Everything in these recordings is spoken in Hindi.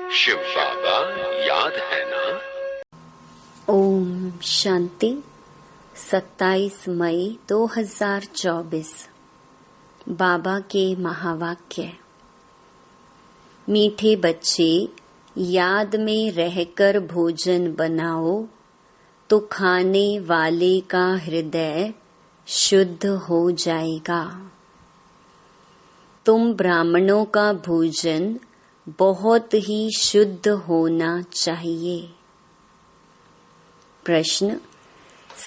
शिव बाबा याद है ना। ओम शांति। 27 मई 2024 बाबा के महावाक्य। मीठे बच्चे, याद में रहकर भोजन बनाओ तो खाने वाले का हृदय शुद्ध हो जाएगा। तुम ब्राह्मणों का भोजन बहुत ही शुद्ध होना चाहिए। प्रश्न: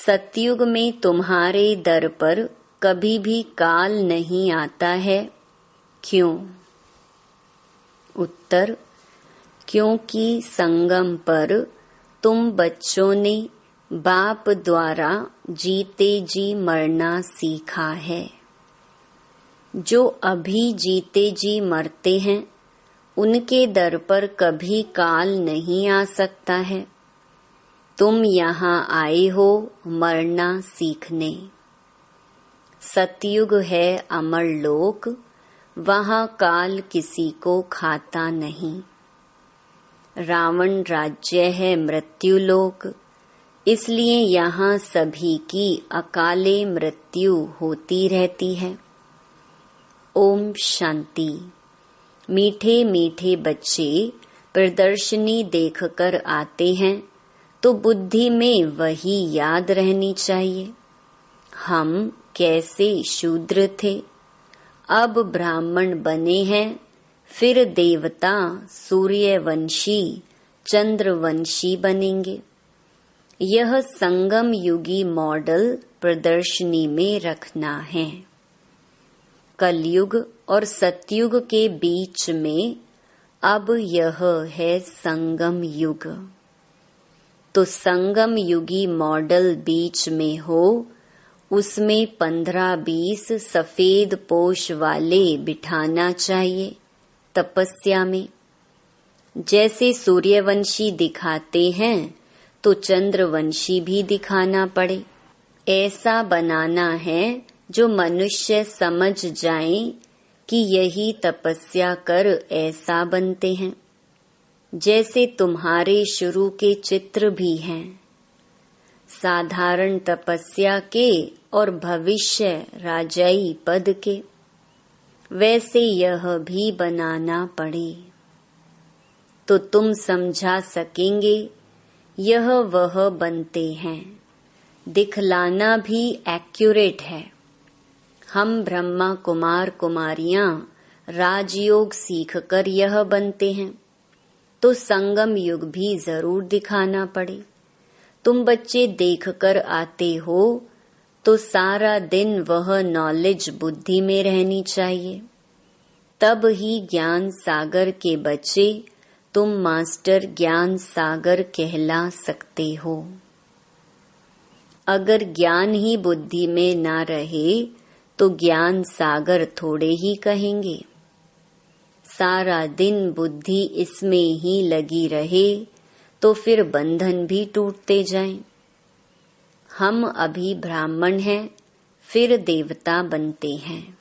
सतयुग में तुम्हारे दर पर कभी भी काल नहीं आता है, क्यों? उत्तर: क्योंकि संगम पर तुम बच्चों ने बाप द्वारा जीते जी मरना सीखा है। जो अभी जीते जी मरते हैं उनके दर पर कभी काल नहीं आ सकता है। तुम यहाँ आए हो मरना सीखने। सतयुग है अमर लोक, वहाँ काल किसी को खाता नहीं। रावण राज्य है मृत्यु लोक, इसलिए यहाँ सभी की अकाले मृत्यु होती रहती है। ओम शांति। मीठे मीठे बच्चे प्रदर्शनी देखकर आते हैं तो बुद्धि में वही याद रहनी चाहिए। हम कैसे शूद्र थे, अब ब्राह्मण बने हैं, फिर देवता, सूर्यवंशी, चंद्रवंशी बनेंगे। यह संगम युगी मॉडल प्रदर्शनी में रखना है। कलयुग और सतयुग के बीच में अब यह है संगम युग। तो संगम युगी मॉडल बीच में हो, उसमें 15-20 सफेद पोश वाले बिठाना चाहिए तपस्या में। जैसे सूर्यवंशी दिखाते हैं तो चंद्रवंशी भी दिखाना पड़े। ऐसा बनाना है जो मनुष्य समझ जाएं कि यही तपस्या कर ऐसा बनते हैं। जैसे तुम्हारे शुरू के चित्र भी हैं, साधारण तपस्या के और भविष्य राजाई पद के, वैसे यह भी बनाना पड़े तो तुम समझा सकेंगे यह वह बनते हैं। दिखलाना भी एक्यूरेट है। हम ब्रह्मा कुमार कुमारियां राजयोग सीखकर यह बनते हैं, तो संगम युग भी जरूर दिखाना पड़े। तुम बच्चे देखकर आते हो तो सारा दिन वह नॉलेज बुद्धि में रहनी चाहिए। तब ही ज्ञान सागर के बच्चे तुम मास्टर ज्ञान सागर कहला सकते हो। अगर ज्ञान ही बुद्धि में ना रहे तो ज्ञान सागर थोड़े ही कहेंगे। सारा दिन बुद्धि इसमें ही लगी रहे तो फिर बंधन भी टूटते जाएं। हम अभी ब्राह्मण हैं, फिर देवता बनते हैं।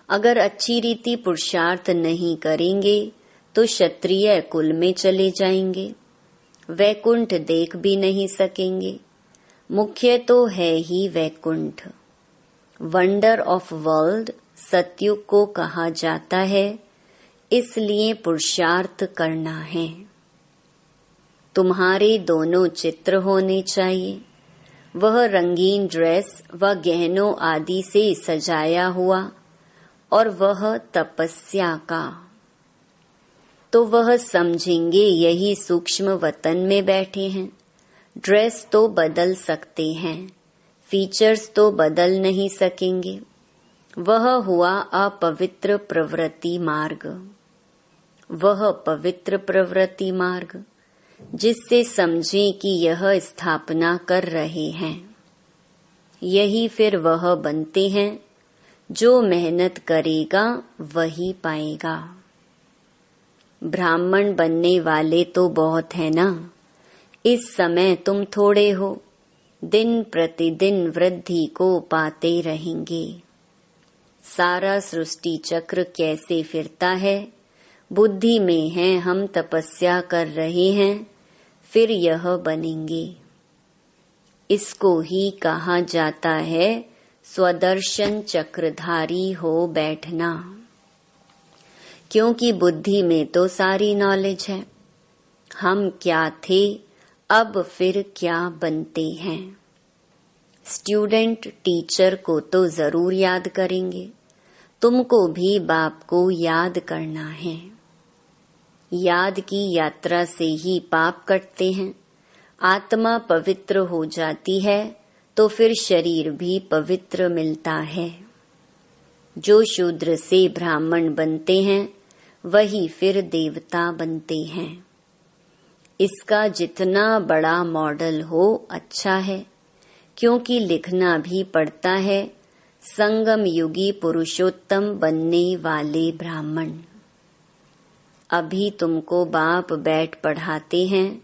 अगर अच्छी रीति पुरुषार्थ नहीं करेंगे तो क्षत्रिय कुल में चले जाएंगे। वैकुंठ देख भी नहीं सकेंगे। मुख्य तो है ही वैकुंठ। वंडर ऑफ वर्ल्ड सतयुग को कहा जाता है, इसलिए पुरुषार्थ करना है। तुम्हारे दोनों चित्र होने चाहिए। वह रंगीन ड्रेस व गहनों आदि से सजाया हुआ और वह तपस्या का, तो वह समझेंगे यही सूक्ष्म वतन में बैठे हैं। ड्रेस तो बदल सकते हैं, फीचर्स तो बदल नहीं सकेंगे। वह हुआ अपवित्र प्रवृत्ति मार्ग। वह पवित्र प्रवृत्ति मार्ग, जिससे समझें कि यह स्थापना कर रहे हैं। यही फिर वह बनते हैं। जो मेहनत करेगा वही पाएगा। ब्राह्मण बनने वाले तो बहुत है ना। इस समय तुम थोड़े हो, दिन प्रतिदिन वृद्धि को पाते रहेंगे। सारा सृष्टि चक्र कैसे फिरता है बुद्धि में है हम तपस्या कर रहे हैं, फिर यह बनेंगे। इसको ही कहा जाता है स्वदर्शन चक्रधारी हो बैठना। क्योंकि बुद्धि में तो सारी नॉलेज है, हम क्या थे अब फिर क्या बनते हैं। स्टूडेंट टीचर को तो जरूर याद करेंगे, तुमको भी बाप को याद करना है। याद की यात्रा से ही पाप कटते हैं। आत्मा पवित्र हो जाती है तो फिर शरीर भी पवित्र मिलता है। जो शूद्र से ब्राह्मण बनते हैं वही फिर देवता बनते हैं। इसका जितना बड़ा मॉडल हो अच्छा है, क्योंकि लिखना भी पड़ता है संगम युगी पुरुषोत्तम बनने वाले ब्राह्मण। अभी तुमको बाप बैठ पढ़ाते हैं,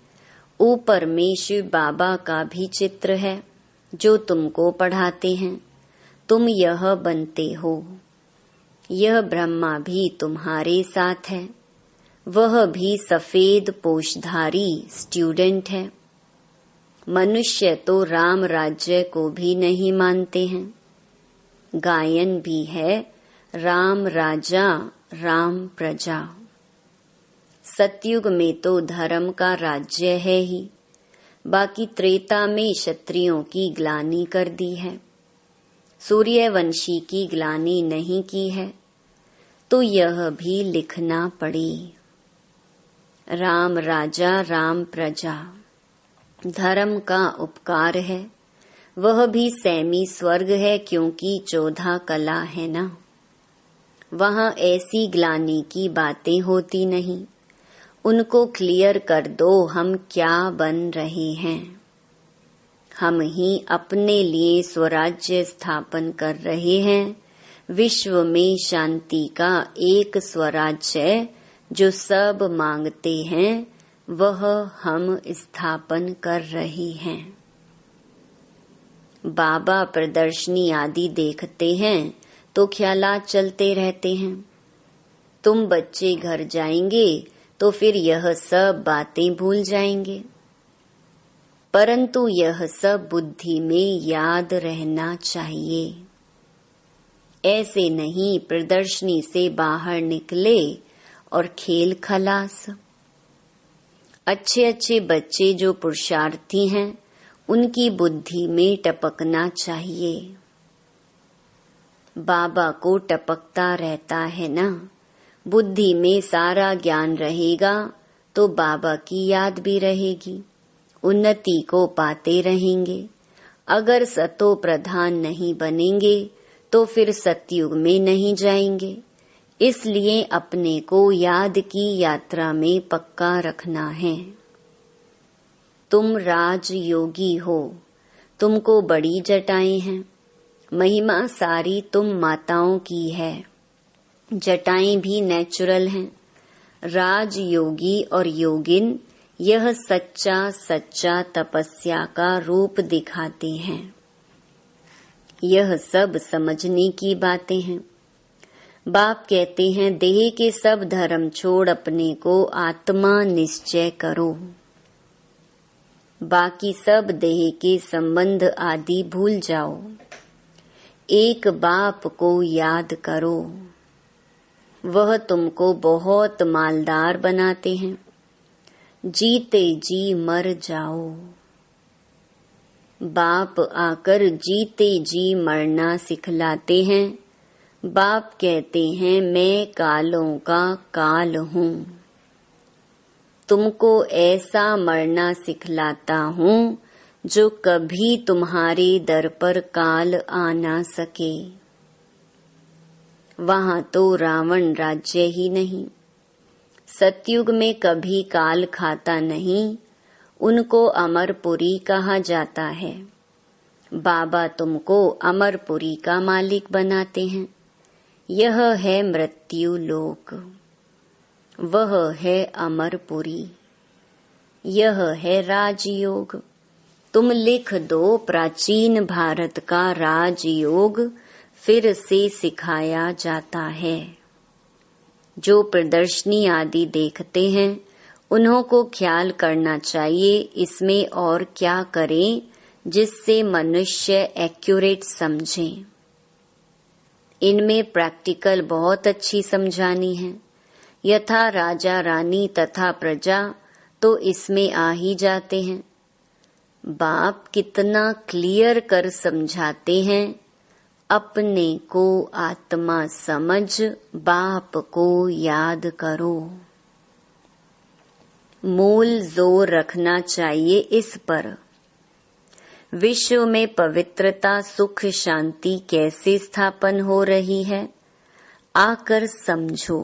ऊपर में शिव बाबा का भी चित्र है जो तुमको पढ़ाते हैं। तुम यह बनते हो। यह ब्रह्मा भी तुम्हारे साथ है, वह भी सफेद पोषधारी स्टूडेंट है। मनुष्य तो राम राज्य को भी नहीं मानते हैं। गायन भी है राम राजा राम प्रजा। सतयुग में तो धर्म का राज्य है ही, बाकी त्रेता में क्षत्रियों की ग्लानि कर दी है, सूर्यवंशी की ग्लानि नहीं की है, तो यह भी लिखना पड़े। राम राजा राम प्रजा धर्म का उपकार है, वह भी सैमी स्वर्ग है, क्योंकि 14 कला है ना। वहाँ ऐसी ग्लानि की बातें होती नहीं। उनको क्लियर कर दो हम क्या बन रहे हैं। हम ही अपने लिए स्वराज्य स्थापन कर रहे हैं। विश्व में शांति का एक स्वराज्य जो सब मांगते हैं वह हम स्थापन कर रहे हैं। बाबा प्रदर्शनी आदि देखते हैं तो ख्यालात चलते रहते हैं। तुम बच्चे घर जाएंगे तो फिर यह सब बातें भूल जाएंगे, परंतु यह सब बुद्धि में याद रहना चाहिए। ऐसे नहीं प्रदर्शनी से बाहर निकले और खेल खलास। अच्छे अच्छे बच्चे जो पुरुषार्थी हैं उनकी बुद्धि में टपकना चाहिए। बाबा को टपकता रहता है ना। बुद्धि में सारा ज्ञान रहेगा तो बाबा की याद भी रहेगी, उन्नति को पाते रहेंगे। अगर सतो प्रधान नहीं बनेंगे तो फिर सतयुग में नहीं जाएंगे। इसलिए अपने को याद की यात्रा में पक्का रखना है। तुम राजयोगी हो, तुमको बड़ी जटाएं हैं। महिमा सारी तुम माताओं की है, जटाएं भी नेचुरल हैं। राजयोगी और योगिन यह सच्चा सच्चा तपस्या का रूप दिखाते हैं। यह सब समझने की बातें हैं। बाप कहते हैं देह के सब धर्म छोड़ अपने को आत्मा निश्चय करो। बाकी सब देह के संबंध आदि भूल जाओ। एक बाप को याद करो, वह तुमको बहुत मालदार बनाते हैं। जीते जी मर जाओ। बाप आकर जीते जी मरना सिखलाते हैं। बाप कहते हैं मैं कालों का काल हूँ, तुमको ऐसा मरना सिखलाता हूँ जो कभी तुम्हारे दर पर काल आ ना सके। वहाँ तो रावण राज्य ही नहीं। सतयुग में कभी काल खाता नहीं, उनको अमरपुरी कहा जाता है। बाबा तुमको अमरपुरी का मालिक बनाते हैं। यह है मृत्यु लोक, वह है अमरपुरी, यह है राजयोग। तुम लिख दो प्राचीन भारत का राजयोग फिर से सिखाया जाता है। जो प्रदर्शनी आदि देखते हैं उन्हों को ख्याल करना चाहिए इसमें और क्या करें जिससे मनुष्य एक्यूरेट समझे। इनमें प्रैक्टिकल बहुत अच्छी समझानी है। यथा राजा रानी तथा प्रजा तो इसमें आ ही जाते हैं। बाप कितना क्लियर कर समझाते हैं, अपने को आत्मा समझ बाप को याद करो। मूल जोर रखना चाहिए इस पर। विश्व में पवित्रता सुख शांति कैसे स्थापन हो रही है, आकर समझो।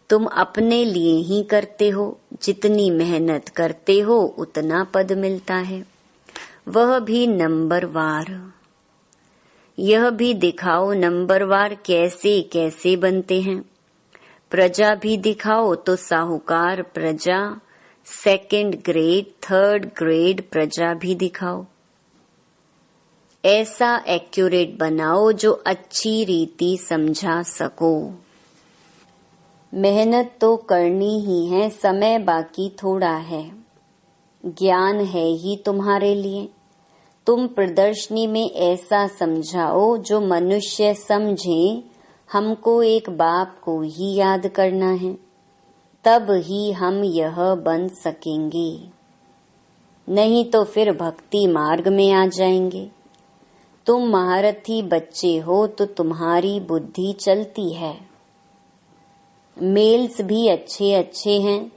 तुम अपने लिए ही करते हो, जितनी मेहनत करते हो उतना पद मिलता है, वह भी नंबरवार। यह भी दिखाओ नंबरवार कैसे कैसे बनते हैं। प्रजा भी दिखाओ तो साहूकार प्रजा, सेकंड ग्रेड थर्ड ग्रेड प्रजा भी दिखाओ। ऐसा एक्यूरेट बनाओ जो अच्छी रीति समझा सको। मेहनत तो करनी ही है, समय बाकी थोड़ा है। ज्ञान है ही तुम्हारे लिए। तुम प्रदर्शनी में ऐसा समझाओ जो मनुष्य समझे हमको एक बाप को ही याद करना है, तब ही हम यह बन सकेंगे। नहीं तो फिर भक्ति मार्ग में आ जाएंगे। तुम महारथी बच्चे हो तो तुम्हारी बुद्धि चलती है। मेल्स भी अच्छे अच्छे हैं।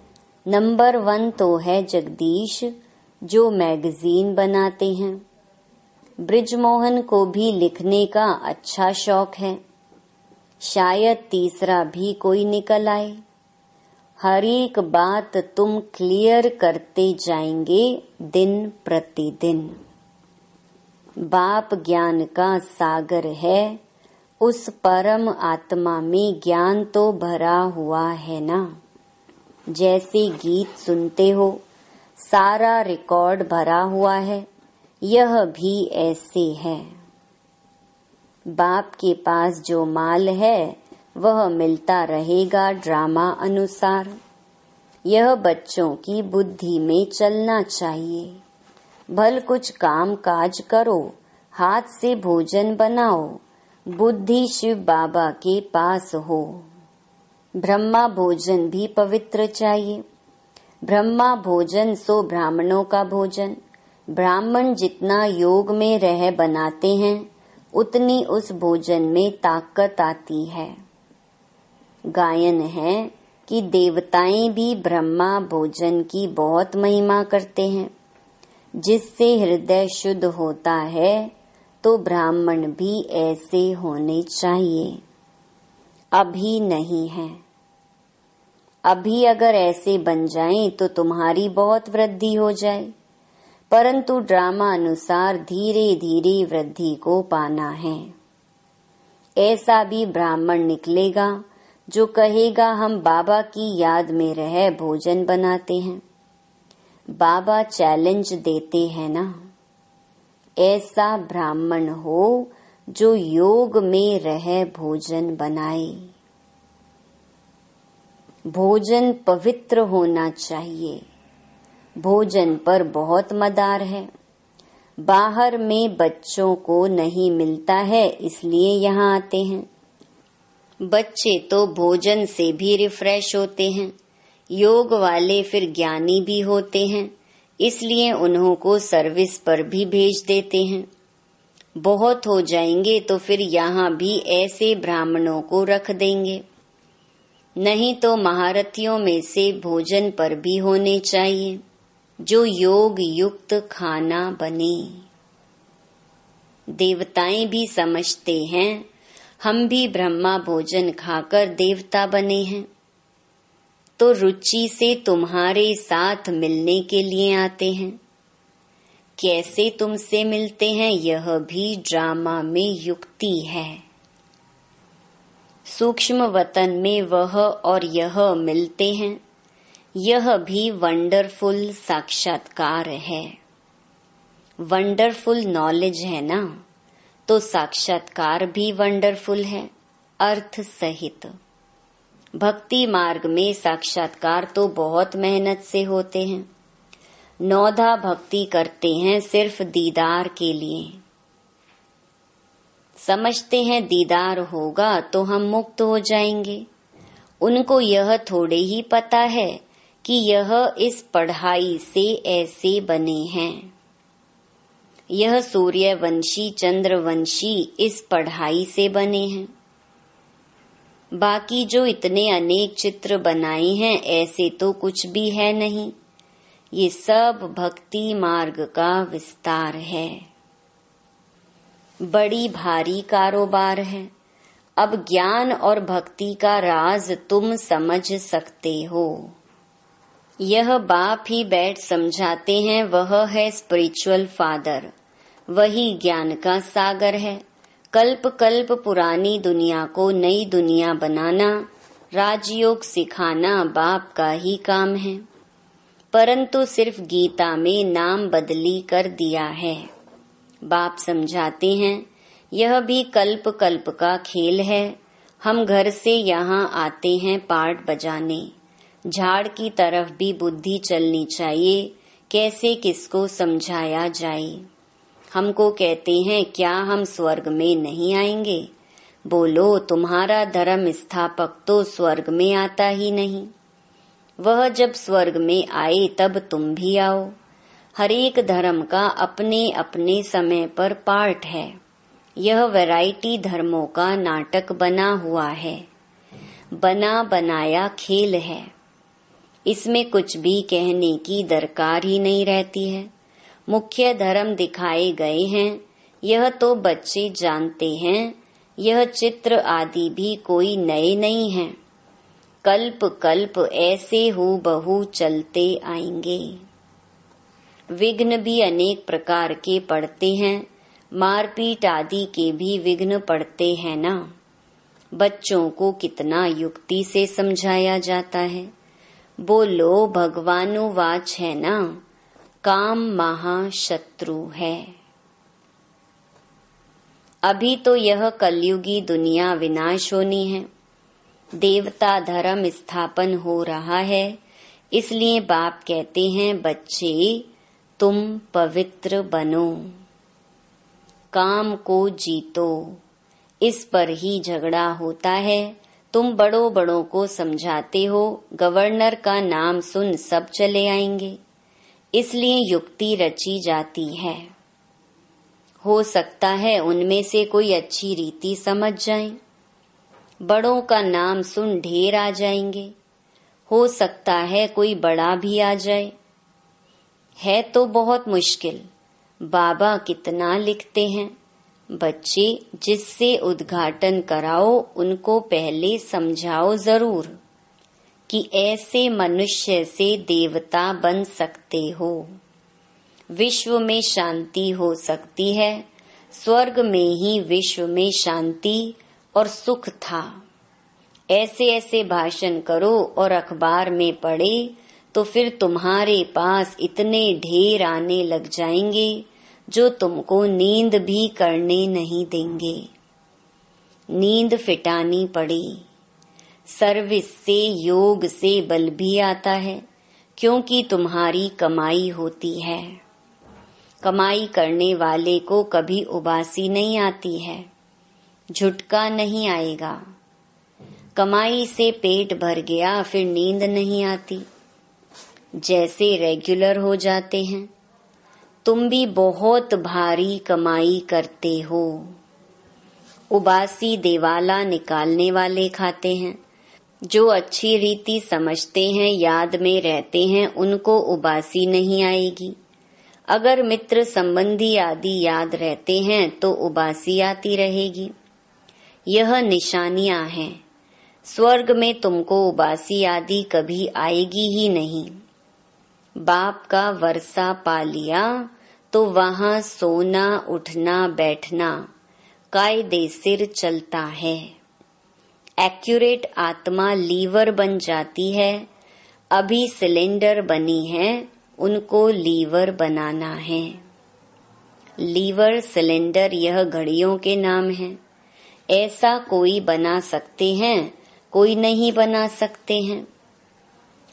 नंबर 1 तो है जगदीश जो मैगजीन बनाते हैं। ब्रिजमोहन को भी लिखने का अच्छा शौक है। शायद तीसरा भी कोई निकल आए। हर एक बात तुम क्लियर करते जाएंगे दिन प्रतिदिन। बाप ज्ञान का सागर है, उस परम आत्मा में ज्ञान तो भरा हुआ है ना। जैसे गीत सुनते हो, सारा रिकॉर्ड भरा हुआ है, यह भी ऐसे है। बाप के पास जो माल है वह मिलता रहेगा ड्रामा अनुसार। यह बच्चों की बुद्धि में चलना चाहिए। भल कुछ काम काज करो, हाथ से भोजन बनाओ, बुद्धि शिव बाबा के पास हो। ब्रह्मा भोजन भी पवित्र चाहिए। ब्रह्मा भोजन सो ब्राह्मणों का भोजन। ब्राह्मण जितना योग में रह बनाते हैं उतनी उस भोजन में ताकत आती है। गायन है कि देवताएं भी ब्रह्मा भोजन की बहुत महिमा करते हैं। जिससे हृदय शुद्ध होता है तो ब्राह्मण भी ऐसे होने चाहिए। अभी नहीं है। अभी अगर ऐसे बन जाएं तो तुम्हारी बहुत वृद्धि हो जाए, परंतु ड्रामा अनुसार धीरे धीरे वृद्धि को पाना है। ऐसा भी ब्राह्मण निकलेगा जो कहेगा हम बाबा की याद में रह भोजन बनाते हैं। बाबा चैलेंज देते हैं ना। ऐसा ब्राह्मण हो जो योग में रह भोजन बनाए। भोजन पवित्र होना चाहिए। भोजन पर बहुत मदार है। बाहर में बच्चों को नहीं मिलता है, इसलिए यहाँ आते हैं। बच्चे तो भोजन से भी रिफ्रेश होते हैं। योग वाले फिर ज्ञानी भी होते हैं, इसलिए उन्हों को सर्विस पर भी भेज देते हैं। बहुत हो जाएंगे तो फिर यहाँ भी ऐसे ब्राह्मणों को रख देंगे। नहीं तो महारथियों में से भोजन पर भी होने चाहिए जो योग युक्त खाना बने। देवताएं भी समझते हैं हम भी ब्रह्मा भोजन खाकर देवता बने हैं, तो रुचि से तुम्हारे साथ मिलने के लिए आते हैं। कैसे तुमसे मिलते हैं यह भी ड्रामा में युक्ति है। सूक्ष्म वतन में वह और यह मिलते हैं, यह भी वंडरफुल साक्षात्कार है। वंडरफुल नॉलेज है ना, तो साक्षात्कार भी वंडरफुल है, अर्थ सहित। भक्ति मार्ग में साक्षात्कार तो बहुत मेहनत से होते हैं। नौधा भक्ति करते हैं सिर्फ दीदार के लिए। समझते हैं दीदार होगा तो हम मुक्त हो जाएंगे। उनको यह थोड़े ही पता है कि यह इस पढ़ाई से ऐसे बने हैं। यह सूर्यवंशी चंद्रवंशी इस पढ़ाई से बने हैं। बाकी जो इतने अनेक चित्र बनाए हैं ऐसे तो कुछ भी है नहीं। ये सब भक्ति मार्ग का विस्तार है। बड़ी भारी कारोबार है। अब ज्ञान और भक्ति का राज तुम समझ सकते हो। यह बाप ही बैठ समझाते हैं, वह है स्पिरिचुअल फादर। वही ज्ञान का सागर है। कल्प कल्प पुरानी दुनिया को नई दुनिया बनाना, राजयोग सिखाना बाप का ही काम है। परंतु सिर्फ गीता में नाम बदली कर दिया है। बाप समझाते हैं यह भी कल्प कल्प का खेल है। हम घर से यहाँ आते हैं पार्ट बजाने। झाड़ की तरफ भी बुद्धि चलनी चाहिए, कैसे किसको समझाया जाए। हमको कहते हैं क्या हम स्वर्ग में नहीं आएंगे? बोलो, तुम्हारा धर्म स्थापक तो स्वर्ग में आता ही नहीं। वह जब स्वर्ग में आए तब तुम भी आओ। हर एक धर्म का अपने अपने समय पर पार्ट है। यह वैरायटी धर्मों का नाटक बना हुआ है, बना बनाया खेल है। इसमें कुछ भी कहने की दरकार ही नहीं रहती है। मुख्य धर्म दिखाए गए हैं, यह तो बच्चे जानते हैं। यह चित्र आदि भी कोई नए नहीं हैं। कल्प कल्प ऐसे हूबहू चलते आएंगे। विघ्न भी अनेक प्रकार के पड़ते हैं। मारपीट आदि के भी विघ्न पड़ते हैं ना। बच्चों को कितना युक्ति से समझाया जाता है। बोलो, भगवानुवाच है ना, काम महाशत्रु है। अभी तो यह कलयुगी दुनिया विनाश होनी है। देवता धर्म स्थापन हो रहा है। इसलिए बाप कहते हैं बच्चे तुम पवित्र बनो, काम को जीतो। इस पर ही झगड़ा होता है। तुम बड़ों बड़ों को समझाते हो, गवर्नर का नाम सुन सब चले आएंगे। इसलिए युक्ति रची जाती है। हो सकता है उनमें से कोई अच्छी रीति समझ जाए। बड़ों का नाम सुन ढेर आ जाएंगे। हो सकता है कोई बड़ा भी आ जाए। है तो बहुत मुश्किल। बाबा कितना लिखते हैं। बच्चे, जिससे उद्घाटन कराओ उनको पहले समझाओ जरूर कि ऐसे मनुष्य से देवता बन सकते हो। विश्व में शांति हो सकती है। स्वर्ग में ही विश्व में शांति और सुख था। ऐसे ऐसे भाषण करो और अखबार में पढ़े तो फिर तुम्हारे पास इतने ढेर आने लग जाएंगे जो तुमको नींद भी करने नहीं देंगे। नींद फिटानी पड़ी। सर्विस से, योग से बल भी आता है, क्योंकि तुम्हारी कमाई होती है। कमाई करने वाले को कभी उबासी नहीं आती है, झुटका नहीं आएगा। कमाई से पेट भर गया फिर नींद नहीं आती। जैसे रेगुलर हो जाते हैं। तुम भी बहुत भारी कमाई करते हो। उबासी देवाला निकालने वाले खाते हैं। जो अच्छी रीति समझते हैं, याद में रहते हैं, उनको उबासी नहीं आएगी। अगर मित्र संबंधी आदि याद रहते हैं तो उबासी आती रहेगी। यह निशानियां हैं। स्वर्ग में तुमको उबासी आदि कभी आएगी ही नहीं। बाप का वर्षा पा लिया तो वहां सोना उठना बैठना कायदे सिर चलता है। एक्यूरेट आत्मा लीवर बन जाती है। अभी सिलेंडर बनी है, उनको लीवर बनाना है। लीवर, सिलेंडर यह घड़ियों के नाम हैं। ऐसा कोई बना सकते हैं? कोई नहीं बना सकते हैं।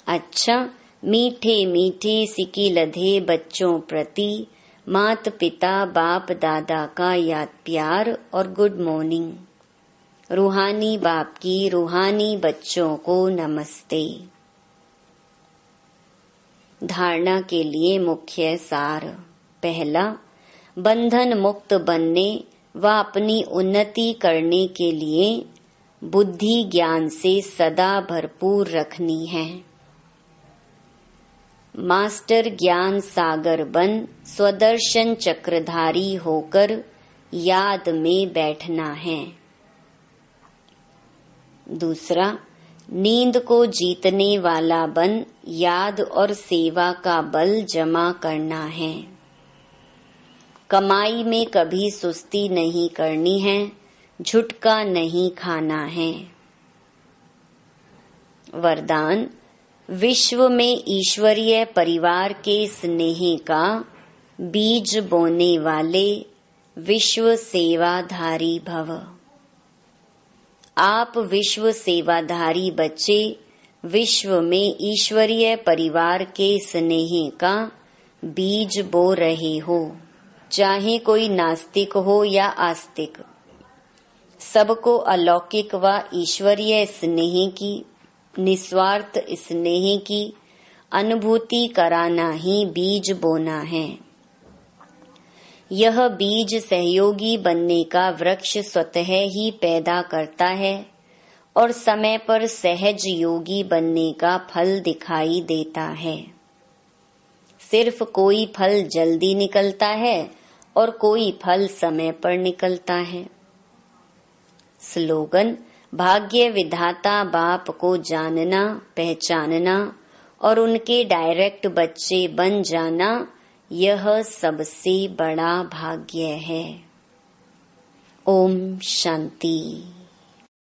अच्छा, मीठे मीठे सिकी लधे बच्चों प्रति मात पिता बाप दादा का याद प्यार और गुड मॉर्निंग। रूहानी बाप की रूहानी बच्चों को नमस्ते। धारणा के लिए मुख्य सार। पहला, बंधन मुक्त बनने व अपनी उन्नति करने के लिए बुद्धि ज्ञान से सदा भरपूर रखनी है। मास्टर ज्ञान सागर बन स्वदर्शन चक्रधारी होकर याद में बैठना है। दूसरा, नींद को जीतने वाला बन याद और सेवा का बल जमा करना है। कमाई में कभी सुस्ती नहीं करनी है, झुटका नहीं खाना है। वरदान, विश्व में ईश्वरीय परिवार के स्नेह का बीज बोने वाले विश्व सेवाधारी भव। आप विश्व सेवाधारी बच्चे विश्व में ईश्वरीय परिवार के स्नेह का बीज बो रहे हो। चाहे कोई नास्तिक हो या आस्तिक, सबको अलौकिक व ईश्वरीय स्नेह की, निस्वार्थ स्नेह की अनुभूति कराना ही बीज बोना है। यह बीज सहयोगी बनने का वृक्ष स्वतः ही पैदा करता है और समय पर सहज योगी बनने का फल दिखाई देता है। सिर्फ कोई फल जल्दी निकलता है और कोई फल समय पर निकलता है। स्लोगन, भाग्य विधाता बाप को जानना, पहचानना और उनके डायरेक्ट बच्चे बन जाना, यह सबसे बड़ा भाग्य है। ओम शांति।